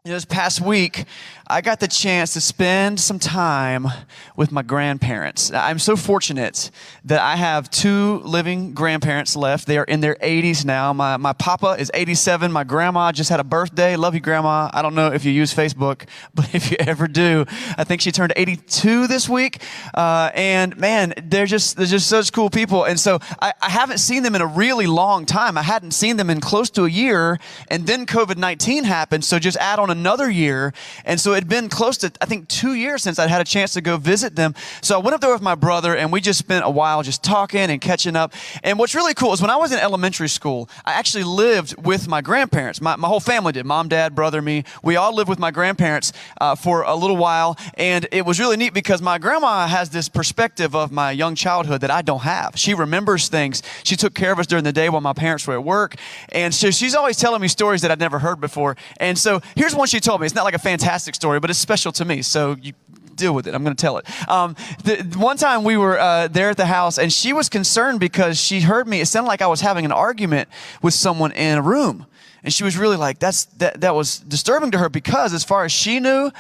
This past week, I got the chance to spend some time with my grandparents. I'm so fortunate that I have two living grandparents left. They are in their 80s now. My papa is 87. My grandma just had a birthday. Love you, Grandma. I don't know if you use Facebook, but if you ever do, I think she turned 82 this week. And man, they're just such cool people. And so I haven't seen them in a really long time. I hadn't seen them in close to a year, and then COVID-19 happened. So just add on another year. And so it'd been close to, I think, 2 years since I'd had a chance to go visit them. So I went up there with my brother, and we just spent a while just talking and catching up. And what's really cool is when I was in elementary school, I actually lived with my grandparents. My whole family did. Mom, dad, brother, me. We all lived with my grandparents for a little while. And it was really neat because my grandma has this perspective of my young childhood that I don't have. She remembers things. She took care of us during the day while my parents were at work. And so she's always telling me stories that I'd never heard before. And so here's one she told me. It's not like a fantastic story, but it's special to me. So you deal with it. I'm going to tell it. One time we were there at the house, and she was concerned because she heard me. It sounded like I was having an argument with someone in a room. And she was really like, that was disturbing to her because as far as she knew,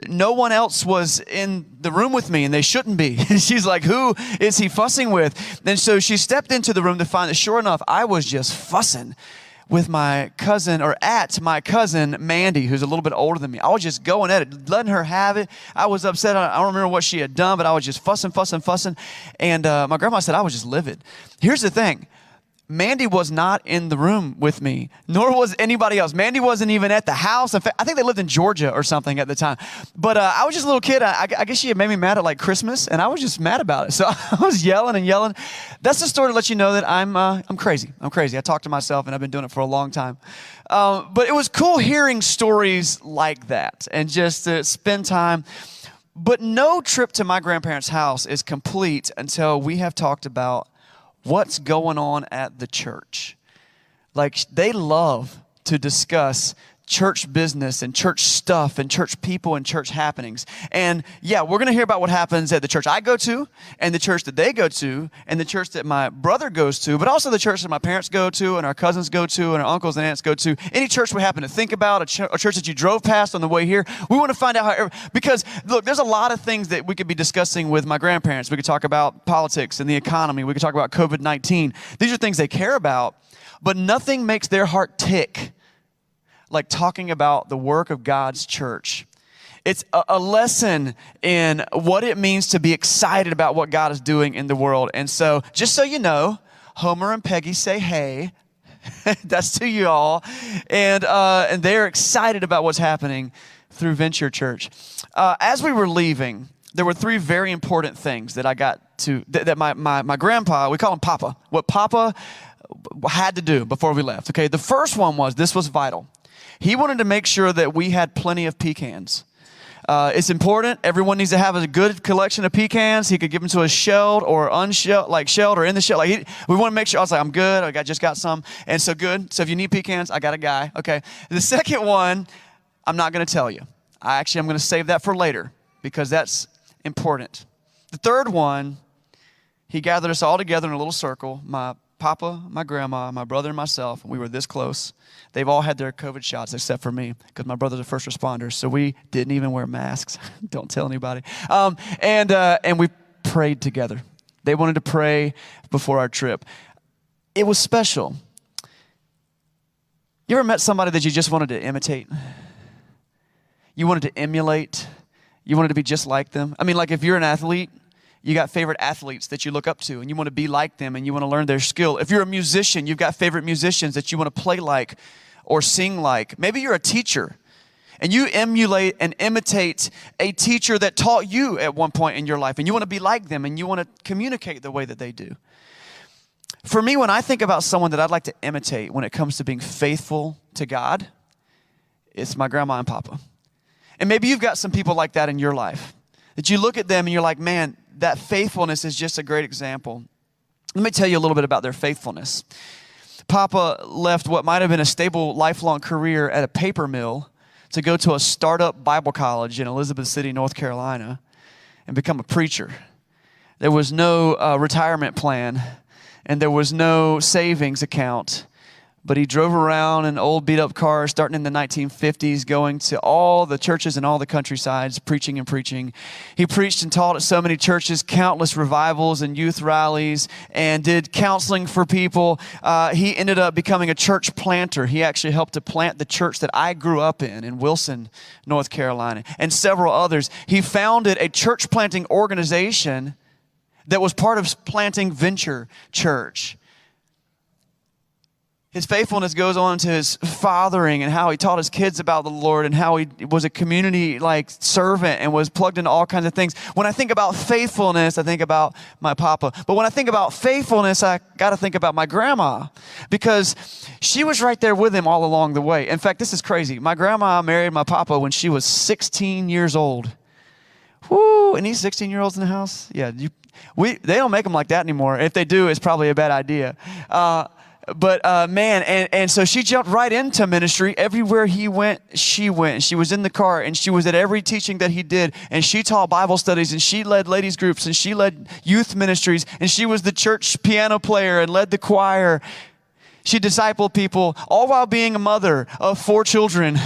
no one else was in the room with me, and they shouldn't be. And she's like, who is he fussing with? And so she stepped into the room to find that sure enough, I was just fussing with my cousin, or at my cousin, Mandy, who's a little bit older than me. I was just going at it, letting her have it. I was upset. I don't remember what she had done, but I was just fussing. And my grandma said I was just livid. Here's the thing. Mandy was not in the room with me, nor was anybody else. Mandy wasn't even at the house. In fact, I think they lived in Georgia or something at the time. But I was just a little kid. I guess she had made me mad at like Christmas, and I was just mad about it. So I was yelling and yelling. That's the story to let you know that I'm crazy. I'm crazy. I talk to myself, and I've been doing it for a long time. But it was cool hearing stories like that and just to spend time. But no trip to my grandparents' house is complete until we have talked about what's going on at the church. Like, they love to discuss church business and church stuff and church people and church happenings. And yeah, we're going to hear about what happens at the church I go to and the church that they go to and the church that my brother goes to, but also the church that my parents go to and our cousins go to and our uncles and aunts go to. Any church we happen to think about, a church that you drove past on the way here, we want to find out how, because look, there's a lot of things that we could be discussing with my grandparents. We could talk about politics and the economy. We could talk about COVID-19. These are things they care about, but nothing makes their heart tick like talking about the work of God's church. It's a lesson in what it means to be excited about what God is doing in the world. And so, just so you know, Homer and Peggy say hey. That's to you all. And they're excited about what's happening through Venture Church. As we were leaving, there were three very important things that I got to, that my grandpa, we call him Papa, what Papa had to do before we left. Okay, the first one was, this was vital. He wanted to make sure that we had plenty of pecans. It's important. Everyone needs to have a good collection of pecans. He could give them to us shelled or unshelled, like shelled or in the shell. Like we want to make sure. I was like, I'm good. I just got some. And so good. So if you need pecans, I got a guy. Okay. The second one, I'm not going to tell you. I'm going to save that for later because that's important. The third one, he gathered us all together in a little circle. My Papa, my grandma, my brother, and myself. We were this close. They've all had their COVID shots except for me because my brother's a first responder, so we didn't even wear masks. Don't tell anybody. And we prayed together. They wanted to pray before our trip. It was special. You ever met somebody that you just wanted to imitate? You wanted to emulate? You wanted to be just like them? I mean, like if you're an athlete, you got favorite athletes that you look up to and you want to be like them and you want to learn their skill. If you're a musician, you've got favorite musicians that you want to play like or sing like. Maybe you're a teacher and you emulate and imitate a teacher that taught you at one point in your life and you want to be like them and you want to communicate the way that they do. For me, when I think about someone that I'd like to imitate when it comes to being faithful to God, it's my grandma and Papa. And maybe you've got some people like that in your life that you look at them and you're like, man, that faithfulness is just a great example. Let me tell you a little bit about their faithfulness. Papa left what might have been a stable, lifelong career at a paper mill to go to a startup Bible college in Elizabeth City, North Carolina, and become a preacher. There was no retirement plan, and there was no savings account. But he drove around in old beat-up cars starting in the 1950s, going to all the churches and all the countrysides, preaching and preaching. He preached and taught at so many churches, countless revivals and youth rallies, and did counseling for people. He ended up becoming a church planter. He actually helped to plant the church that I grew up in Wilson, North Carolina, and several others. He founded a church planting organization that was part of Planting Venture Church. His faithfulness goes on to his fathering and how he taught his kids about the Lord and how he was a community servant and was plugged into all kinds of things. When I think about faithfulness, I think about my papa. But when I think about faithfulness, I got to think about my grandma, because she was right there with him all along the way. In fact, this is crazy. My grandma married my papa when she was 16 years old. Woo! Any 16-year-olds in the house? Yeah, they don't make them like that anymore. If they do, it's probably a bad idea. But and so she jumped right into ministry. Everywhere he went, she went. She was in the car, and she was at every teaching that he did. And she taught Bible studies, and she led ladies groups, and she led youth ministries, and she was the church piano player and led the choir. She discipled people, all while being a mother of 4 children.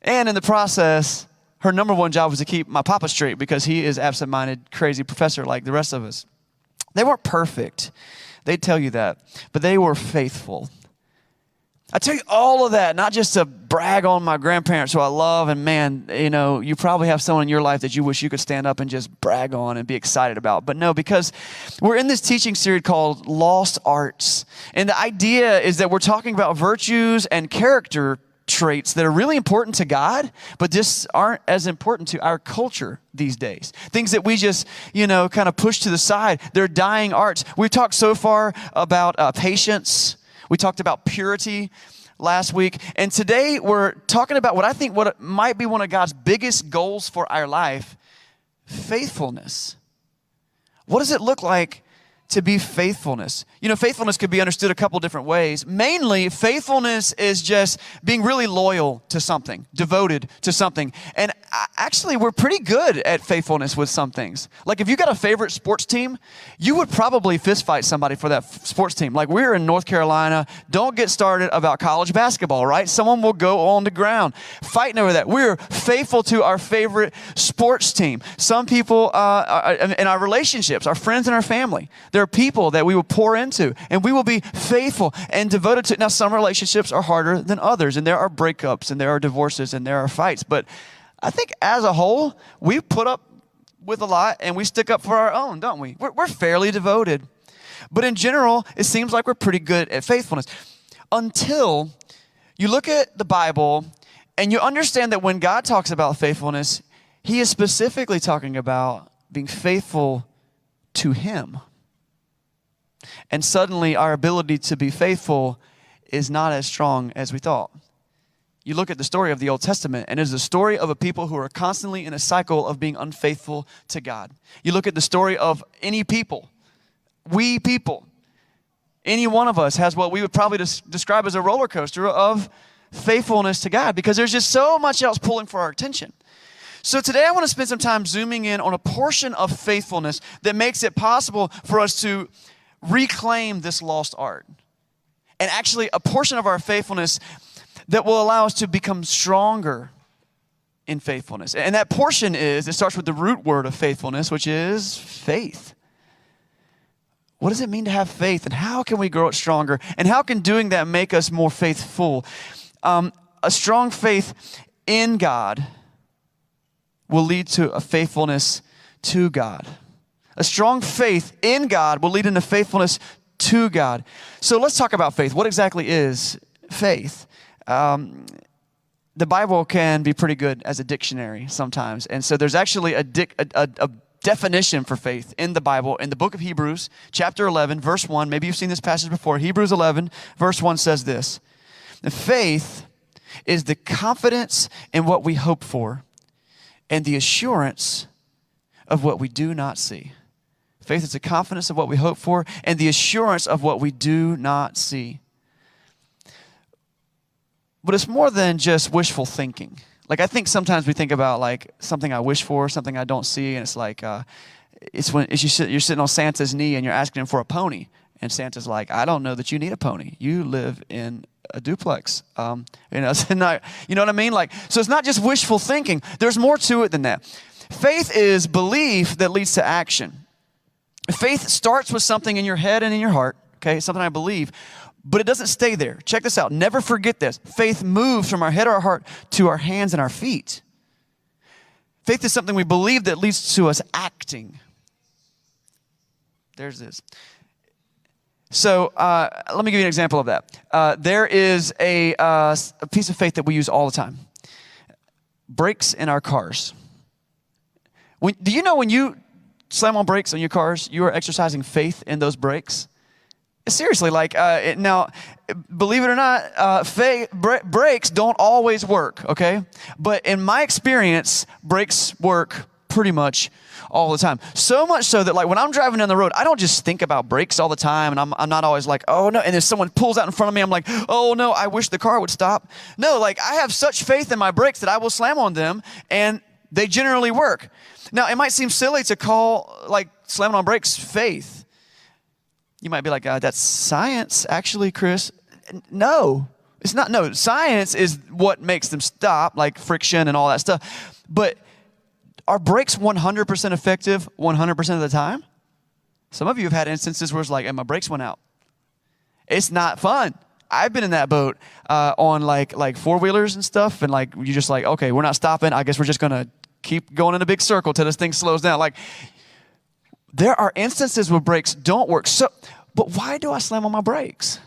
And in the process, her number one job was to keep my papa straight, because he is absent-minded, crazy professor like the rest of us. They weren't perfect. They'd tell you that, but they were faithful. I tell you all of that, not just to brag on my grandparents who I love, and man, you probably have someone in your life that you wish you could stand up and just brag on and be excited about. But no, because we're in this teaching series called Lost Arts. And the idea is that we're talking about virtues and character traits that are really important to God, but just aren't as important to our culture these days. Things that we just, kind of push to the side. They're dying arts. We've talked so far about patience. We talked about purity last week. And today we're talking about what might be one of God's biggest goals for our life, faithfulness. What does it look like to be faithfulness? Faithfulness could be understood a couple different ways. Mainly, faithfulness is just being really loyal to something, devoted to something. And actually, we're pretty good at faithfulness with some things. Like if you got a favorite sports team, you would probably fist fight somebody for that sports team. Like we're in North Carolina, don't get started about college basketball, right? Someone will go on the ground fighting over that. We're faithful to our favorite sports team. Some people in our relationships, our friends and our family, there are people that we will pour into, and we will be faithful and devoted to. Now, some relationships are harder than others, and there are breakups, and there are divorces, and there are fights. But I think as a whole, we put up with a lot, and we stick up for our own, don't we? We're fairly devoted. But in general, it seems like we're pretty good at faithfulness. Until you look at the Bible, and you understand that when God talks about faithfulness, he is specifically talking about being faithful to him. And suddenly our ability to be faithful is not as strong as we thought. You look at the story of the Old Testament, and it's a story of a people who are constantly in a cycle of being unfaithful to God. You look at the story of any people, we people, any one of us has what we would probably describe as a roller coaster of faithfulness to God, because there's just so much else pulling for our attention. So today I want to spend some time zooming in on a portion of faithfulness that makes it possible for us to reclaim this lost art. And actually a portion of our faithfulness that will allow us to become stronger in faithfulness. And that portion it starts with the root word of faithfulness, which is faith. What does it mean to have faith? And how can we grow it stronger? And how can doing that make us more faithful? A strong faith in God will lead to a faithfulness to God. A strong faith in God will lead into faithfulness to God. So let's talk about faith. What exactly is faith? The Bible can be pretty good as a dictionary sometimes. And so there's actually a definition for faith in the Bible, in the book of Hebrews, chapter 11, verse 1. Maybe you've seen this passage before. Hebrews 11, verse 1 says this: faith is the confidence in what we hope for and the assurance of what we do not see. Faith is the confidence of what we hope for and the assurance of what we do not see. But it's more than just wishful thinking. Like, I think sometimes we think about like something I wish for, something I don't see, and it's like you're sitting on Santa's knee and you're asking him for a pony, And Santa's like, I don't know that you need a pony. You live in a duplex. It's not, you know what I mean? Like, so it's not just wishful thinking. There's more to it than that. Faith is belief that leads to action. Faith starts with something in your head and in your heart, okay, something I believe, but it doesn't stay there. Check this out. Never forget this. Faith moves from our head or our heart to our hands and our feet. Faith is something we believe that leads to us acting. There's this. So let me give you an example of that. There is a piece of faith that we use all the time. Brakes in our cars. Do you know when you slam on brakes on your cars, you are exercising faith in those brakes? Seriously, like now, believe it or not, brakes don't always work, okay? But in my experience, brakes work pretty much all the time. So much so that like when I'm driving down the road, I don't just think about brakes all the time, and I'm not always like, oh no, and if someone pulls out in front of me, I'm like, oh no, I wish the car would stop. No, like I have such faith in my brakes that I will slam on them, and they generally work. Now, it might seem silly to call like slamming on brakes faith. You might be like, that's science, actually, Chris. No, it's not. No, science is what makes them stop, like friction and all that stuff. But are brakes 100% effective 100% of the time? Some of you have had instances where it's like, and my brakes went out. It's not fun. I've been in that boat on like four-wheelers and stuff, and like you just like, okay, we're not stopping. I guess we're just gonna keep going in a big circle till this thing slows down. Like there are instances where brakes don't work. So, but why do I slam on my brakes?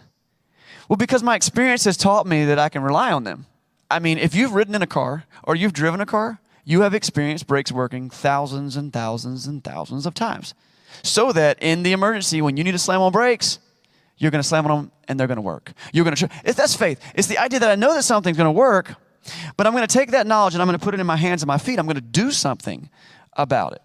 Well, because my experience has taught me that I can rely on them. I mean, if you've ridden in a car or you've driven a car, you have experienced brakes working thousands and thousands and thousands of times. So that in the emergency, when you need to slam on brakes, you're going to slam on them and they're going to work. You're going to. That's faith. It's the idea that I know that something's going to work, but I'm going to take that knowledge and I'm going to put it in my hands and my feet. I'm going to do something about it.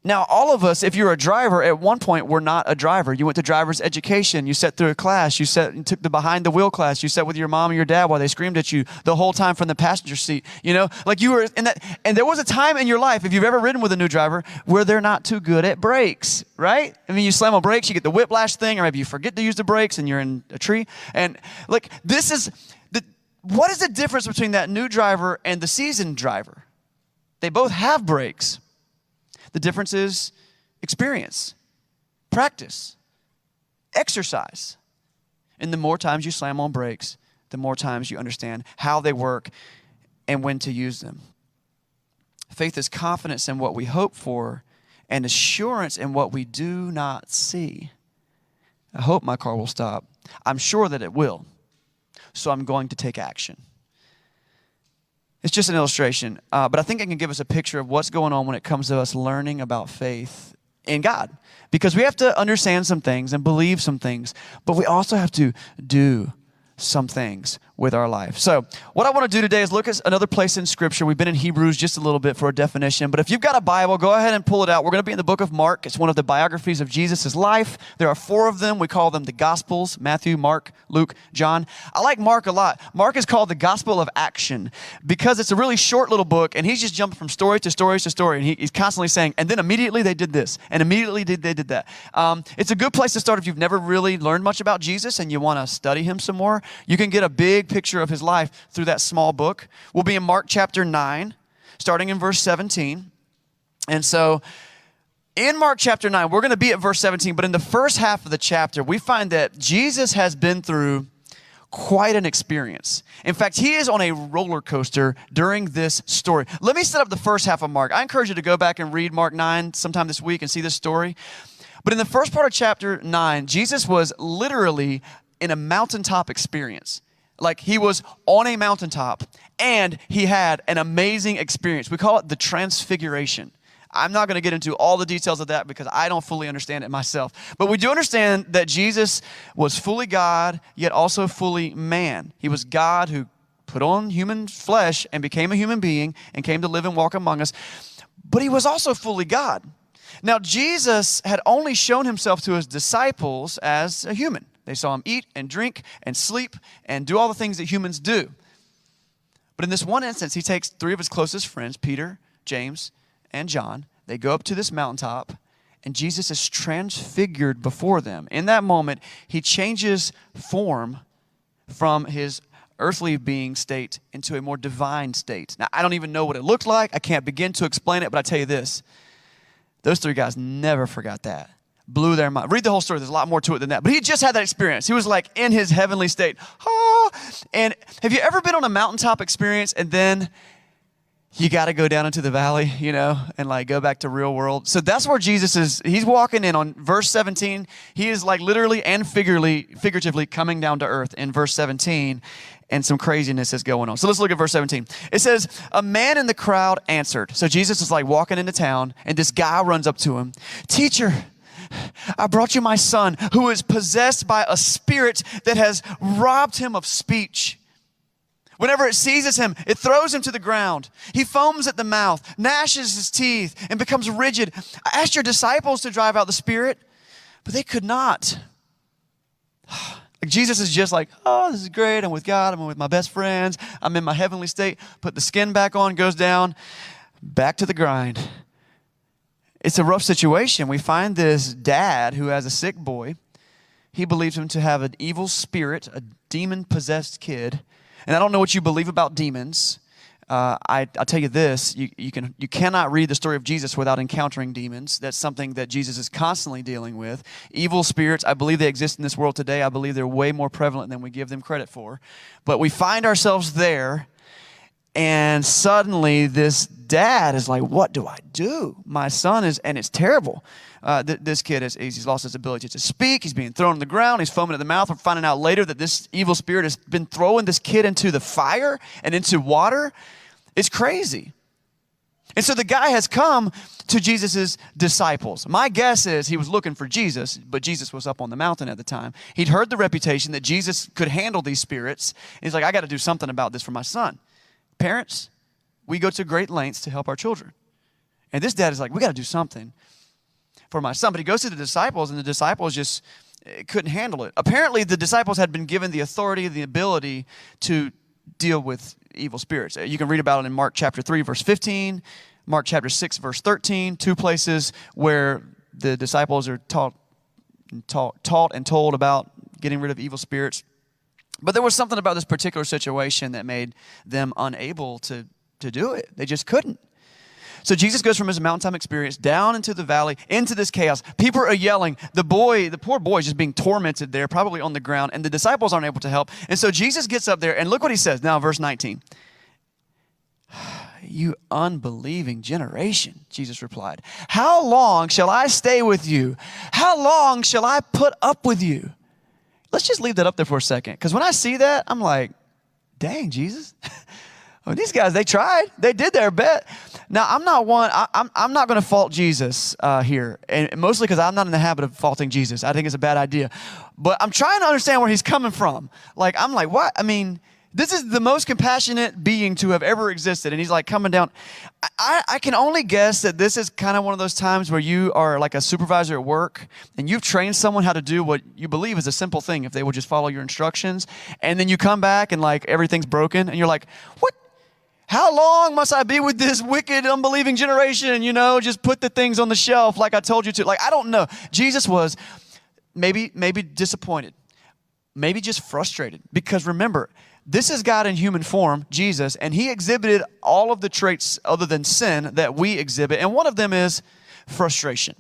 Now, all of us, if you're a driver, at one point, were not a driver. You went to driver's education. You sat through a class. You took the behind the wheel class. You sat with your mom and your dad while they screamed at you the whole time from the passenger seat. You know, like you were in that. And there was a time in your life, if you've ever ridden with a new driver, where they're not too good at brakes, right? I mean, you slam on brakes, you get the whiplash thing, or maybe you forget to use the brakes and you're in a tree. And like, what is the difference between that new driver and the seasoned driver? They both have brakes. The difference is experience, practice, exercise. And the more times you slam on brakes, the more times you understand how they work and when to use them. Faith is confidence in what we hope for and assurance in what we do not see. I hope my car will stop. I'm sure that it will. So I'm going to take action. It's just an illustration, but I think it can give us a picture of what's going on when it comes to us learning about faith in God. Because we have to understand some things and believe some things, but we also have to do some things with our life. So what I want to do today is look at another place in Scripture. We've been in Hebrews just a little bit for a definition, but if you've got a Bible, go ahead and pull it out. We're going to be in the book of Mark. It's one of the biographies of Jesus' life. There are 4 of them. We call them the Gospels: Matthew, Mark, Luke, John. I like Mark a lot. Mark is called the Gospel of Action because it's a really short little book, and he's just jumping from story to story to story, and he's constantly saying, and then immediately they did this, and immediately they did that. It's a good place to start if you've never really learned much about Jesus and you want to study him some more. You can get a big picture of his life through that small book. We'll be in Mark chapter 9, starting in verse 17. And so in Mark chapter 9, we're going to be at verse 17, but in the first half of the chapter, we find that Jesus has been through quite an experience. In fact, he is on a roller coaster during this story. Let me set up the first half of Mark. I encourage you to go back and read Mark 9 sometime this week and see this story. But in the first part of chapter 9, Jesus was literally in a mountaintop experience. Like he was on a mountaintop and he had an amazing experience. We call it the transfiguration. I'm not going to get into all the details of that because I don't fully understand it myself. But we do understand that Jesus was fully God, yet also fully man. He was God who put on human flesh and became a human being and came to live and walk among us. But he was also fully God. Now, Jesus had only shown himself to his disciples as a human. They saw him eat and drink and sleep and do all the things that humans do. But in this one instance, he takes 3 of his closest friends, Peter, James, and John. They go up to this mountaintop and Jesus is transfigured before them. In that moment, he changes form from his earthly being state into a more divine state. Now, I don't even know what it looked like. I can't begin to explain it, but I tell you this. Those three guys never forgot that. Blew their mind. Read the whole story. There's a lot more to it than that. But he just had that experience. He was like in his heavenly state. Oh. And have you ever been on a mountaintop experience and then you got to go down into the valley, and like go back to real world? So that's where Jesus is. He's walking in on verse 17. He is like literally and figuratively coming down to earth in verse 17. And some craziness is going on. So let's look at verse 17. It says, a man in the crowd answered. So Jesus is like walking into town, and this guy runs up to him. Teacher, I brought you my son who is possessed by a spirit that has robbed him of speech. Whenever it seizes him, it throws him to the ground. He foams at the mouth, gnashes his teeth, and becomes rigid. I asked your disciples to drive out the spirit, but they could not. Jesus is just like, oh, this is great. I'm with God. I'm with my best friends. I'm in my heavenly state. Put the skin back on, goes down, back to the grind. It's a rough situation. We find this dad who has a sick boy. He believes him to have an evil spirit, a demon-possessed kid. And I don't know what you believe about demons. I'll tell you this, you cannot read the story of Jesus without encountering demons. That's something that Jesus is constantly dealing with. Evil spirits, I believe they exist in this world today. I believe they're way more prevalent than we give them credit for. But we find ourselves there, and suddenly this dad is like, what do I do? My son is, and it's terrible. This kid he's lost his ability to speak. He's being thrown on the ground. He's foaming at the mouth. We're finding out later that this evil spirit has been throwing this kid into the fire and into water. It's crazy. And so the guy has come to Jesus' disciples. My guess is he was looking for Jesus, but Jesus was up on the mountain at the time. He'd heard the reputation that Jesus could handle these spirits. He's like, I got to do something about this for my son. Parents, we go to great lengths to help our children. And this dad is like, we got to do something for my son. But he goes to the disciples, and the disciples just couldn't handle it. Apparently, the disciples had been given the authority, the ability to deal with evil spirits. You can read about it in Mark chapter 3, verse 15, Mark chapter 6, verse 13, two places where the disciples are taught and told about getting rid of evil spirits. But there was something about this particular situation that made them unable to do it. They just couldn't. So Jesus goes from his mountaintop experience down into the valley, into this chaos. People are yelling. The poor boy is just being tormented there, probably on the ground, and the disciples aren't able to help. And so Jesus gets up there, and look what he says now, verse 19. You unbelieving generation, Jesus replied. How long shall I stay with you? How long shall I put up with you? Let's just leave that up there for a second, because when I see that, I'm like, dang, Jesus. Well, these guys, they tried. They did their best. Now, I'm not going to fault Jesus here, and mostly because I'm not in the habit of faulting Jesus. I think it's a bad idea. But I'm trying to understand where he's coming from. I'm like, what? I mean, this is the most compassionate being to have ever existed, and he's like coming down. I can only guess that this is kind of one of those times where you are like a supervisor at work, and you've trained someone how to do what you believe is a simple thing if they will just follow your instructions, and then you come back and like everything's broken, and you're like, what? How long must I be with this wicked, unbelieving generation? Just put the things on the shelf like I told you to. I don't know. Jesus was maybe disappointed, maybe just frustrated. Because remember, this is God in human form, Jesus, and he exhibited all of the traits other than sin that we exhibit. And one of them is frustration.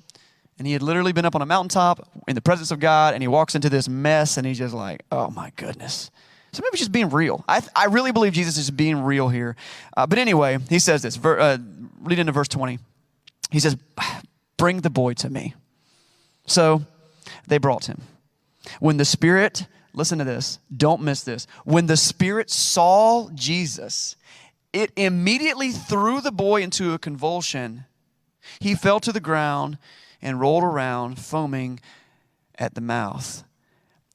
And he had literally been up on a mountaintop in the presence of God, and he walks into this mess, and he's just like, oh my goodness. So maybe just being real. I really believe Jesus is being real here. But anyway, he says this. Read into verse 20. He says, bring the boy to me. So they brought him. When the Spirit, listen to this, don't miss this. When the Spirit saw Jesus, it immediately threw the boy into a convulsion. He fell to the ground and rolled around, foaming at the mouth.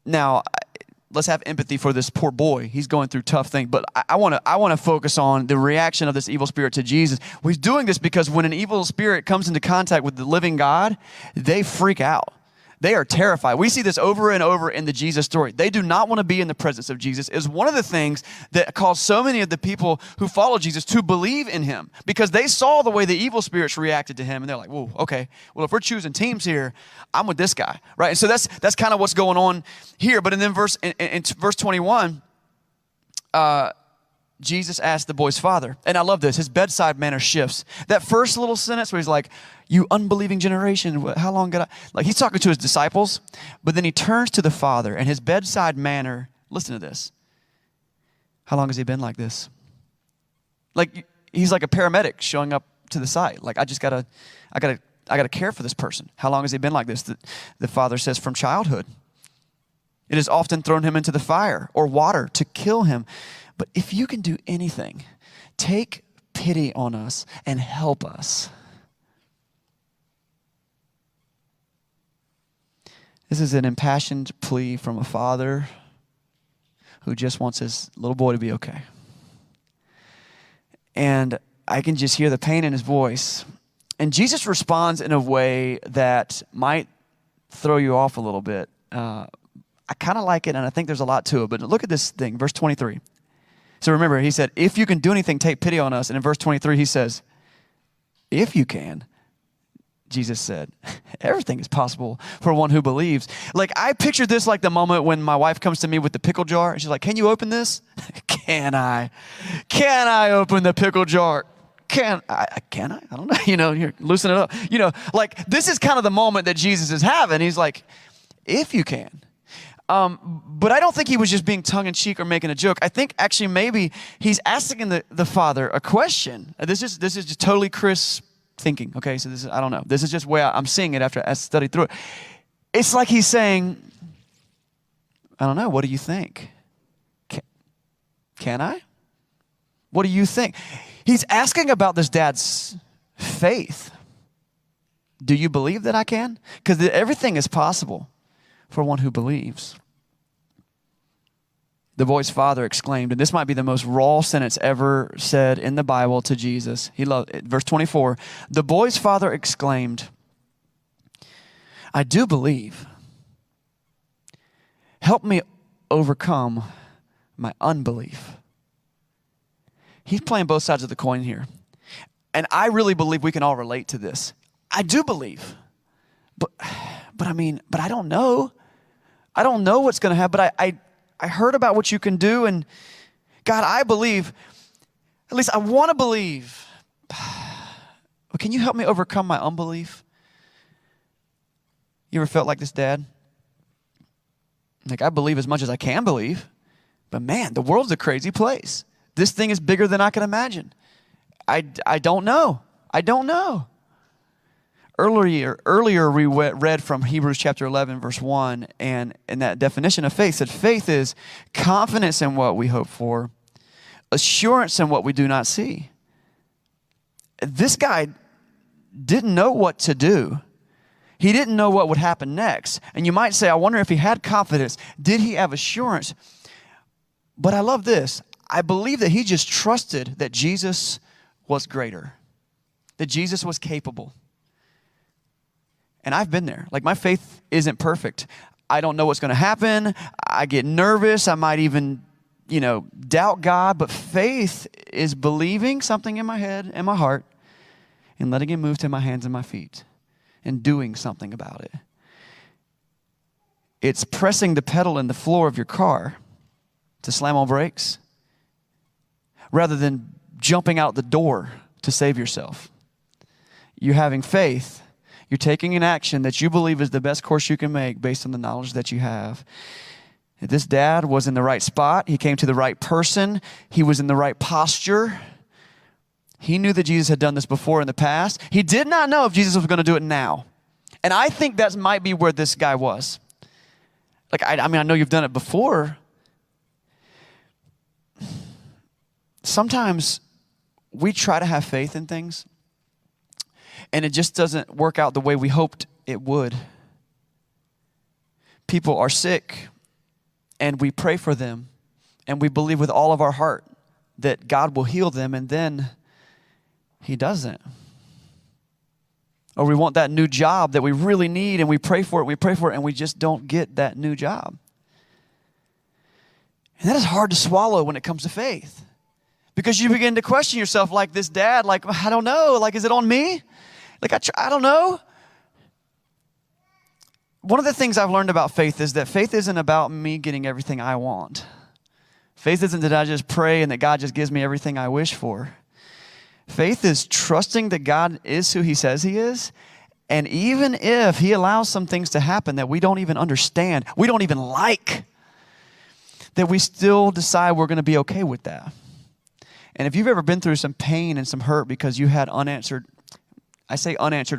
Now, let's have empathy for this poor boy. He's going through tough things. But I want to focus on the reaction of this evil spirit to Jesus. Well, he's doing this because when an evil spirit comes into contact with the living God, they freak out. They are terrified. We see this over and over in the Jesus story. They do not want to be in the presence of Jesus. It's one of the things that caused so many of the people who follow Jesus to believe in him, because they saw the way the evil spirits reacted to him, and they're like, whoa, okay, well, if we're choosing teams here, I'm with this guy, right? And so that's kind of what's going on here. But in verse 21, Jesus asked the boy's father, and I love this, his bedside manner shifts. That first little sentence where he's like, you unbelieving generation, how long could I? Like, he's talking to his disciples, but then he turns to the father, and his bedside manner, listen to this. How long has he been like this? Like, he's like a paramedic showing up to the site. Like, I gotta care for this person. How long has he been like this? The father says, from childhood. It has often thrown him into the fire or water to kill him. But if you can do anything, take pity on us and help us. This is an impassioned plea from a father who just wants his little boy to be okay. And I can just hear the pain in his voice. And Jesus responds in a way that might throw you off a little bit. I kind of like it, and I think there's a lot to it. But look at this thing, verse 23. So remember, he said, if you can do anything, take pity on us. And in verse 23, he says, if you can, Jesus said, everything is possible for one who believes. Like, I picture this like the moment when my wife comes to me with the pickle jar, and she's like, can you open this? Can I open the pickle jar? Can I? I don't know. Here, loosen it up. Like, this is kind of the moment that Jesus is having. He's like, if you can. But I don't think he was just being tongue-in-cheek or making a joke. I think actually maybe he's asking the father a question. This is just totally Chris thinking, okay? So I don't know. This is just the way I'm seeing it after I studied through it. It's like he's saying, I don't know, what do you think? Can I? What do you think? He's asking about this dad's faith. Do you believe that I can? Because everything is possible for one who believes. The boy's father exclaimed, and this might be the most raw sentence ever said in the Bible to Jesus. He loved it. Verse 24, the boy's father exclaimed, I do believe. Help me overcome my unbelief. He's playing both sides of the coin here. And I really believe we can all relate to this. I do believe. But I don't know. I don't know what's going to happen, but I heard about what you can do, and God, I believe, at least I want to believe. But can you help me overcome my unbelief? You ever felt like this, Dad? Like, I believe as much as I can believe, but man, the world's a crazy place. This thing is bigger than I can imagine. I don't know. I don't know. Earlier we read from Hebrews chapter 11, verse 1, and in that definition of faith said, faith is confidence in what we hope for, assurance in what we do not see. This guy didn't know what to do. He didn't know what would happen next. And you might say, I wonder if he had confidence. Did he have assurance? But I love this. I believe that he just trusted that Jesus was greater, that Jesus was capable. And I've been there. Like, my faith isn't perfect. I don't know what's going to happen. I get nervous. I might even, doubt God. But faith is believing something in my head and my heart and letting it move to my hands and my feet and doing something about it. It's pressing the pedal in the floor of your car to slam on brakes rather than jumping out the door to save yourself. You're having faith. You're taking an action that you believe is the best course you can make based on the knowledge that you have. This dad was in the right spot. He came to the right person. He was in the right posture. He knew that Jesus had done this before in the past. He did not know if Jesus was going to do it now. And I think that might be where this guy was. Like, I know you've done it before. Sometimes we try to have faith in things, and it just doesn't work out the way we hoped it would. People are sick, and we pray for them, and we believe with all of our heart that God will heal them, and then he doesn't. Or we want that new job that we really need, and we pray for it, and we just don't get that new job. And that is hard to swallow when it comes to faith. Because you begin to question yourself like this dad, like, I don't know, like, is it on me? Like, I don't know. One of the things I've learned about faith is that faith isn't about me getting everything I want. Faith isn't that I just pray and that God just gives me everything I wish for. Faith is trusting that God is who he says he is. And even if he allows some things to happen that we don't even understand, we don't even like, that we still decide we're going to be okay with that. And if you've ever been through some pain and some hurt because you had unanswered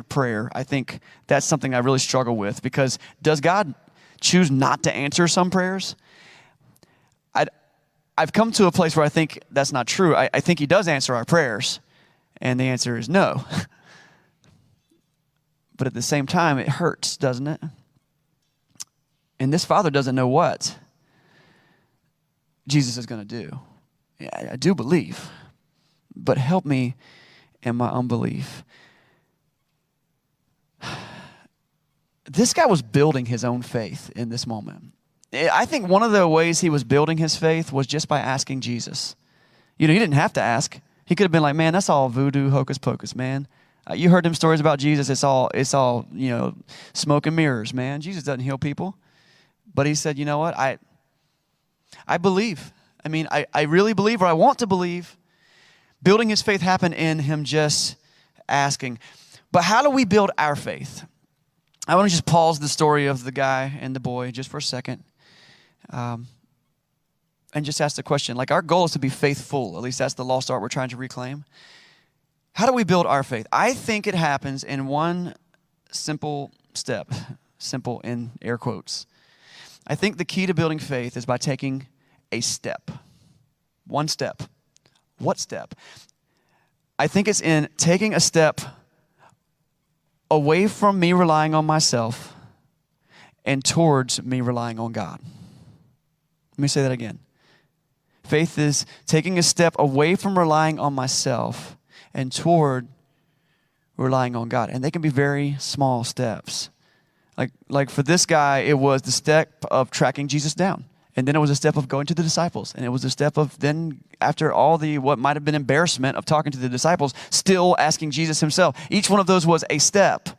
prayer, I think that's something I really struggle with, because does God choose not to answer some prayers? I've come to a place where I think that's not true. I think he does answer our prayers, and the answer is no. But at the same time, it hurts, doesn't it? And this father doesn't know what Jesus is going to do. I do believe, but help me in my unbelief. This guy was building his own faith in this moment. I think one of the ways he was building his faith was just by asking Jesus. He didn't have to ask. He could have been like, man, that's all voodoo, hocus pocus, man. You heard them stories about Jesus. It's all smoke and mirrors, man. Jesus doesn't heal people. But he said, you know what? I believe. I really believe, or I want to believe. Building his faith happened in him just asking. But how do we build our faith? I want to just pause the story of the guy and the boy just for a second. And just ask the question, like, our goal is to be faithful. At least that's the lost art we're trying to reclaim. How do we build our faith? I think it happens in one simple step. Simple in air quotes. I think the key to building faith is by taking a step. One step. What step? I think it's in taking a step away from me relying on myself and towards me relying on God. Let me say that again. Faith is taking a step away from relying on myself and toward relying on God. And they can be very small steps. Like for this guy, it was the step of tracking Jesus down. And then it was a step of going to the disciples. And it was a step of then, after all the what might have been embarrassment of talking to the disciples, still asking Jesus himself. Each one of those was a step.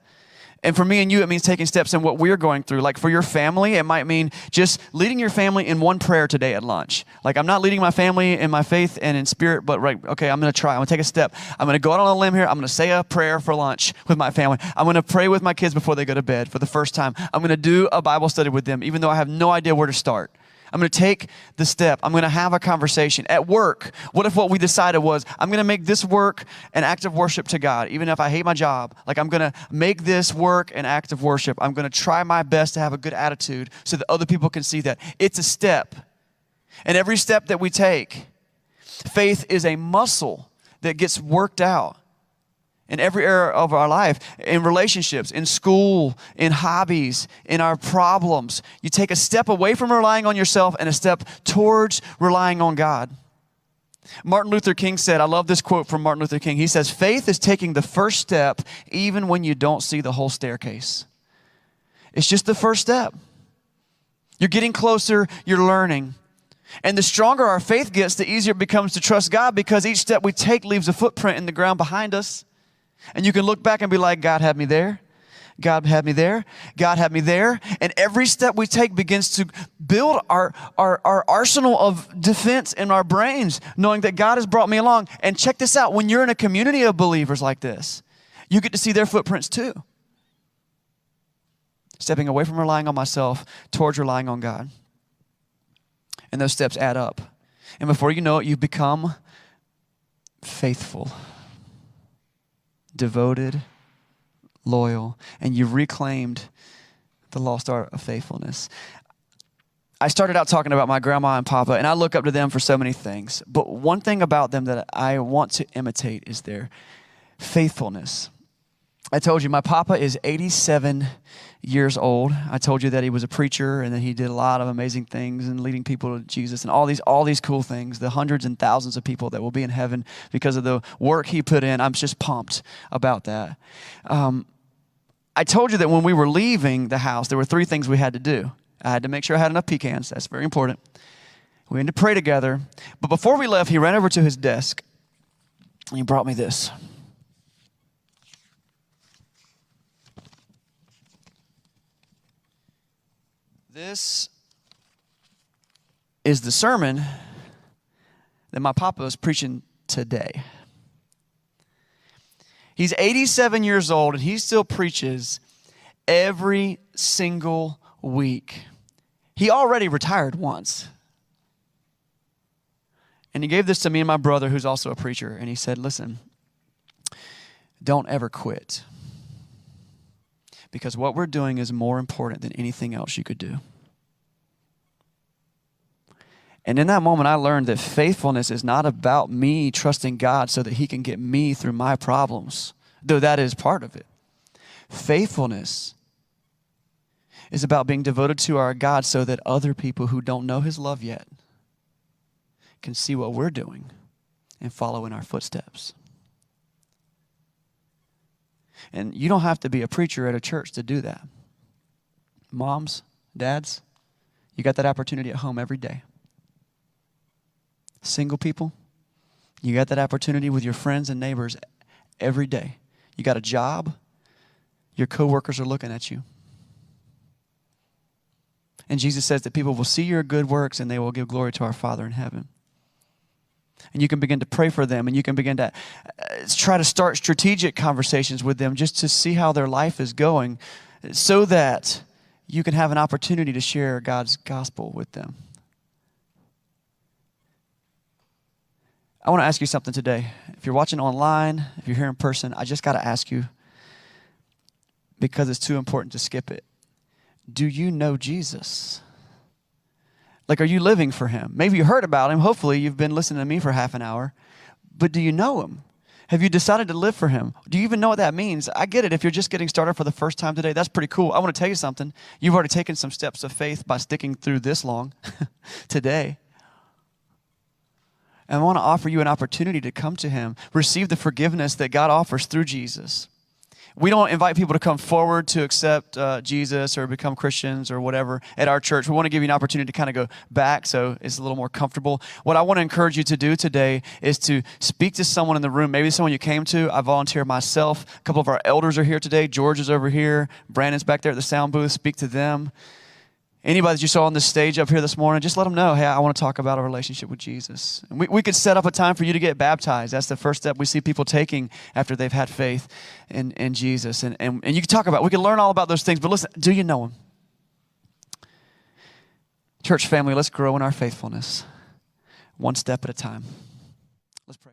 And for me and you, it means taking steps in what we're going through. Like for your family, it might mean just leading your family in one prayer today at lunch. Like, I'm not leading my family in my faith and in spirit, but okay, I'm going to try. I'm going to take a step. I'm going to go out on a limb here. I'm going to say a prayer for lunch with my family. I'm going to pray with my kids before they go to bed for the first time. I'm going to do a Bible study with them, even though I have no idea where to start. I'm going to take the step. I'm going to have a conversation. At work, what if what we decided was, I'm going to make this work an act of worship to God, even if I hate my job. Like, I'm going to make this work an act of worship. I'm going to try my best to have a good attitude so that other people can see that. It's a step. And every step that we take, faith is a muscle that gets worked out in every area of our life, in relationships, in school, in hobbies, in our problems. You take a step away from relying on yourself and a step towards relying on God. Martin Luther King said, I love this quote from Martin Luther King. He says, faith is taking the first step even when you don't see the whole staircase. It's just the first step. You're getting closer, you're learning. And the stronger our faith gets, the easier it becomes to trust God, because each step we take leaves a footprint in the ground behind us. And you can look back and be like, God had me there. God had me there. God had me there. And every step we take begins to build our arsenal of defense in our brains, knowing that God has brought me along. And check this out. When you're in a community of believers like this, you get to see their footprints too. Stepping away from relying on myself towards relying on God. And those steps add up. And before you know it, you've become faithful, devoted, loyal, and you've reclaimed the lost art of faithfulness. I started out talking about my grandma and papa, and I look up to them for so many things. But one thing about them that I want to imitate is their faithfulness. I told you my papa is 87 years old. I told you that he was a preacher and that he did a lot of amazing things and leading people to Jesus and all these cool things, the hundreds and thousands of people that will be in heaven because of the work he put in. I'm just pumped about that. I told you that when we were leaving the house, there were 3 things we had to do. I had to make sure I had enough pecans. That's very important. We had to pray together. But before we left, he ran over to his desk and he brought me this. This is the sermon that my papa was preaching today. He's 87 years old and he still preaches every single week. He already retired once. And he gave this to me and my brother, who's also a preacher, and he said, listen, don't ever quit. Because what we're doing is more important than anything else you could do. And in that moment, I learned that faithfulness is not about me trusting God so that he can get me through my problems, though that is part of it. Faithfulness is about being devoted to our God so that other people who don't know his love yet can see what we're doing and follow in our footsteps. And you don't have to be a preacher at a church to do that. Moms, dads, you got that opportunity at home every day. Single people, you got that opportunity with your friends and neighbors every day. You got a job, your coworkers are looking at you. And Jesus says that people will see your good works and they will give glory to our Father in heaven. And you can begin to pray for them and you can begin to try to start strategic conversations with them just to see how their life is going so that you can have an opportunity to share God's gospel with them. I want to ask you something today. If you're watching online, if you're here in person, I just got to ask you, because it's too important to skip it. Do you know Jesus? Like, are you living for him? Maybe you heard about him. Hopefully, you've been listening to me for half an hour. But do you know him? Have you decided to live for him? Do you even know what that means? I get it. If you're just getting started for the first time today, that's pretty cool. I want to tell you something. You've already taken some steps of faith by sticking through this long today. And I want to offer you an opportunity to come to him, receive the forgiveness that God offers through Jesus. We don't invite people to come forward to accept Jesus or become Christians or whatever at our church. We want to give you an opportunity to kind of go back so it's a little more comfortable. What I want to encourage you to do today is to speak to someone in the room, maybe someone you came to. I volunteer myself. A couple of our elders are here today. George is over here. Brandon's back there at the sound booth. Speak to them. Anybody that you saw on the stage up here this morning, just let them know, hey, I want to talk about a relationship with Jesus. And we could set up a time for you to get baptized. That's the first step we see people taking after they've had faith in Jesus. And you can talk about, we can learn all about those things, but listen, do you know him? Church family, let's grow in our faithfulness, one step at a time. Let's pray.